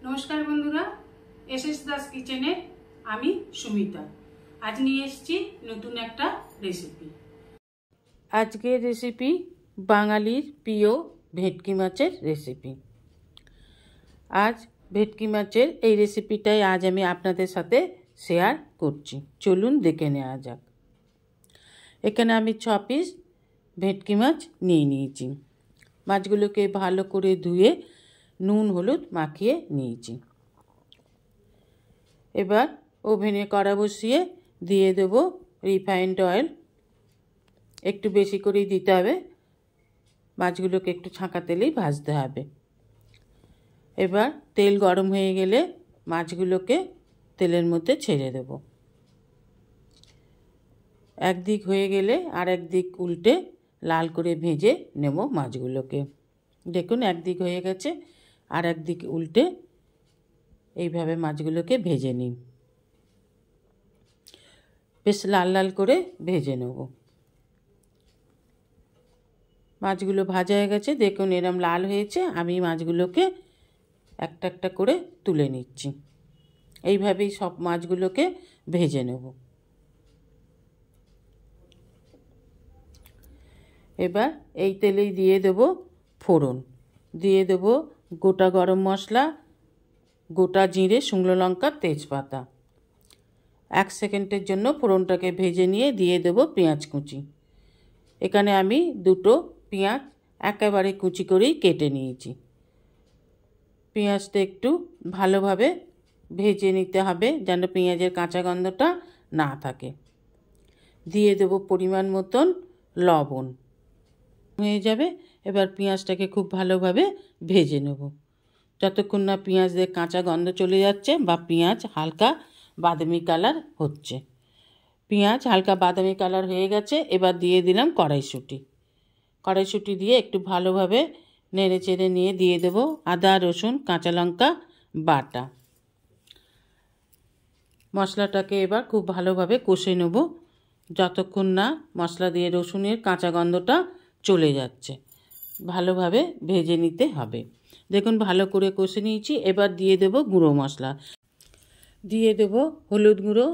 नमस्कार बंधुरा एसएस दास किचेने आमी सुमिता आज निये एसेछि नतून एकटा रेसिपि। आजकेर रेसिपि बांगालिर प्रिय भेटकी माछेर रेसिपि। आज भेटकी माछेर এই রেসিপিটাই आज আমি আপনাদের সাথে শেয়ার করছি। চলুন দেখে নেওয়া যাক। এখানে আমি 6 পিস ভেটকি মাছ নিয়ে নিয়েছি। মাছগুলোকে ভালো করে ধুয়ে নুন হলুদ মাখিয়ে নিয়েছি। এবার ওভেনে কড়া বসিয়ে দিয়ে দেব রিফাইন্ড অয়েল। একটু বেশি করেই দিতে হবে, মাছগুলোকে একটু ছাঁকা তেলেই ভাজতে হবে। এবার তেল গরম হয়ে গেলে মাছগুলোকে তেলের মধ্যে ছেড়ে দেব। একদিক হয়ে গেলে আর একদিক উল্টে লাল করে ভেজে নেব মাছগুলোকে। দেখুন একদিক হয়ে গেছে, আর একদিক উল্টে এইভাবে মাছগুলোকে ভেজে নিন। বেশ লাল লাল করে ভেজে নেব। মাছগুলো ভাজা হয়ে গেছে, দেখুন এরম লাল হয়েছে। আমি মাছগুলোকে একটা একটা করে তুলে নিচ্ছি। এইভাবেই সব মাছগুলোকে ভেজে নেব। এবার এই তেলেই দিয়ে দেব ফোড়ন, দিয়ে দেব গোটা গরম মশলা, গোটা জিরে, শুকনো লঙ্কা, তেজপাতা। 1 সেকেন্ডের জন্য ফোড়নটাকে ভেজে নিয়ে দিয়ে দেব পেঁয়াজ কুচি। এখানে আমি দুটো পেঁয়াজ একেবারে কুচি করেই কেটে নিয়েছি। পেঁয়াজটা একটু ভালোভাবে ভেজে নিতে হবে যেন পেঁয়াজের কাঁচা গন্ধটা না থাকে। দিয়ে দেব পরিমাণ মতন লবণ। হয়ে যাবে। এবার পেঁয়াজটাকে খুব ভালোভাবে ভেজে নেব যতক্ষণ না পেঁয়াজের কাঁচা গন্ধ চলে যাচ্ছে বা পেঁয়াজ হালকা বাদামি কালার হচ্ছে। পেঁয়াজ হালকা বাদামি কালার হয়ে গেছে। এবার দিয়ে দিলাম কড়াইশুঁটি। কড়াইশুঁটি দিয়ে একটু ভালোভাবে নেড়ে চেড়ে নিয়ে দিয়ে দেব আদা রসুন কাঁচা লঙ্কা বাটা। মশলাটাকে এবার খুব ভালোভাবে কষে নেব যতক্ষণ না মশলা দিয়ে রসুনের কাঁচা গন্ধটা চলে যাচ্ছে। ভালোভাবে ভেজে নিতে হবে। দেখুন ভালো করে কষে নিয়েছি। এবার দিয়ে দেব গুঁড়ো মশলা, দিয়ে দেব হলুদ গুঁড়ো,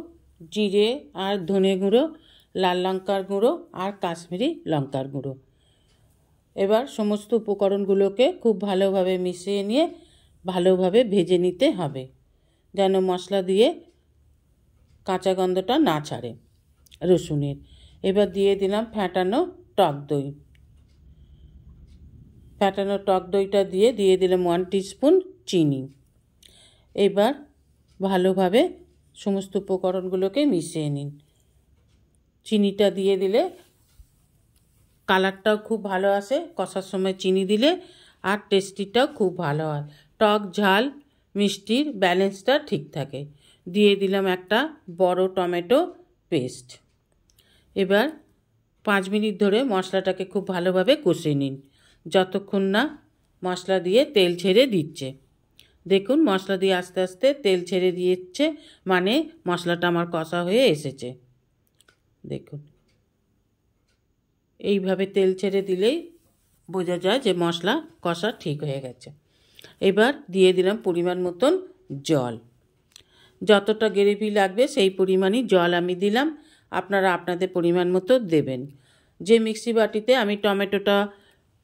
জিরে আর ধনে গুঁড়ো, লাল লঙ্কার গুঁড়ো আর কাশ্মীরি লঙ্কার গুঁড়ো। এবার সমস্ত উপকরণগুলোকে খুব ভালোভাবে মিশিয়ে নিয়ে ভালোভাবে ভেজে নিতে হবে যেন মশলা দিয়ে কাঁচা গন্ধটা না ছাড়ে রসুনের। এবার দিয়ে দিলাম ফ্যাটানো টক দই। ফ্যাটানো টক দইটা দিয়ে দিলাম 1 টিস্পুন চিনি। এবার ভালোভাবে সমস্ত উপকরণগুলোকে মিশিয়ে নিন। চিনিটা দিয়ে দিলে কালারটাও খুব ভালো আসে, কষার সময় চিনি দিলে, আর টেস্টিটাও খুব ভালো হয়। টক ঝাল মিষ্টির ব্যালেন্সটা ঠিক থাকে। দিয়ে দিলাম একটা বড় টমেটো পেস্ট। এবার 5 মিনিট ধরে মশলাটাকে খুব ভালোভাবে কষে নিন যতক্ষণ না মশলা দিয়ে তেল ছেড়ে দিচ্ছে। দেখুন মশলা দিয়ে আস্তে আস্তে তেল ছেড়ে দিচ্ছে, মানে মশলাটা আমার কষা হয়ে এসেছে। দেখুন এইভাবে তেল ছেড়ে দিলেই বোঝা যায় যে মশলা কষা ঠিক হয়ে গেছে। এবার দিয়ে দিলাম পরিমাণ মতন জল। যতটা গ্রেভি লাগবে সেই পরিমাণই জল আমি দিলাম। আপনারা আপনাদের পরিমাণ মতো দেবেন। যে মিক্সি বাটিতে আমি টমেটোটা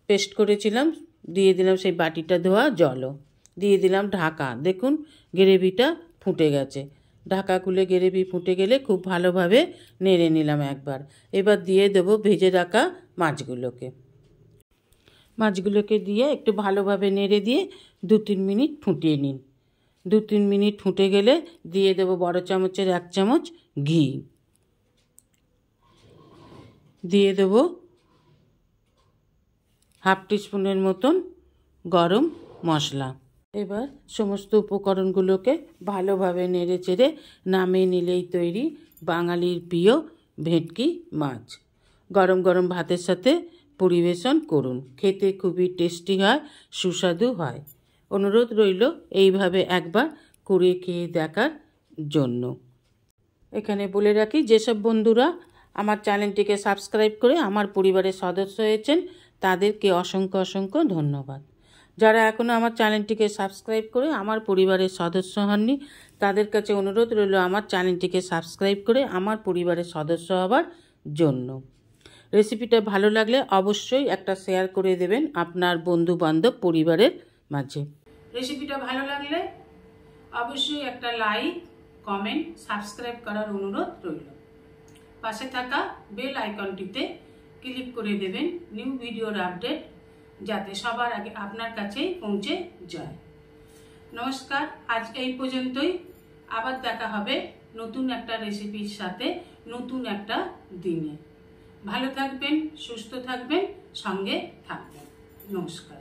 পেস্ট করেছিলাম দিয়ে দিলাম সেই বাটিটা ধোয়া জলও। দিয়ে দিলাম ঢাকা। দেখুন গ্রেভিটা ফুটে গেছে। ঢাকা খুলে গ্রেভি ফুটে গেলে খুব ভালোভাবে নেড়ে নিলাম একবার। এবার দিয়ে দেব ভেজে রাখা মাছগুলোকে দিয়ে একটু ভালোভাবে নেড়ে দিয়ে 2-3 মিনিট ফুটিয়ে নিন। 2-3 মিনিট ফুটে গেলে দিয়ে দেব বড় চামচের 1 চামচ ঘি। দিয়ে দেব 1/2 টিস্পুনের মতন গরম মশলা। এবার সমস্ত উপকরণগুলোকে ভালোভাবে নেড়ে চেড়ে নামিয়ে নিলেই তৈরি বাঙালির প্রিয় ভেটকি মাছ। গরম গরম ভাতের সাথে পরিবেশন করুন। খেতে খুবই টেস্টি হয়, সুস্বাদু হয়। অনুরোধ রইল এইভাবে একবার করে খেয়ে দেখার জন্য। এখানে বলে রাখি যেসব বন্ধুরা আমার চ্যানেলটিকে সাবস্ক্রাইব করে আমার পরিবারের সদস্য হয়েছেন তাদেরকে অসংখ্য অসংখ্য ধন্যবাদ। যারা এখনও আমার চ্যানেলটিকে সাবস্ক্রাইব করে আমার পরিবারের সদস্য হননি, তাদের কাছে অনুরোধ রইল আমার চ্যানেলটিকে সাবস্ক্রাইব করে আমার পরিবারের সদস্য হবার জন্য। রেসিপিটা ভালো লাগলে অবশ্যই একটা শেয়ার করে দেবেন আপনার বন্ধু বান্ধব পরিবারের মাঝে। রেসিপিটা ভালো লাগলে অবশ্যই একটা লাইক, কমেন্ট, সাবস্ক্রাইব করার অনুরোধ রইল। পাশে থাকা বেল আইকনটিতে ক্লিক করে দেবেন নিউ ভিডিওর আপডেট যাতে সবার আগে আপনার কাছেই পৌঁছে যায়। নমস্কার, আজ এই পর্যন্তই। আবার দেখা হবে নতুন একটা রেসিপির সাথে নতুন একটা দিনে। ভালো থাকবেন, সুস্থ থাকবেন, সঙ্গে থাকবেন। নমস্কার।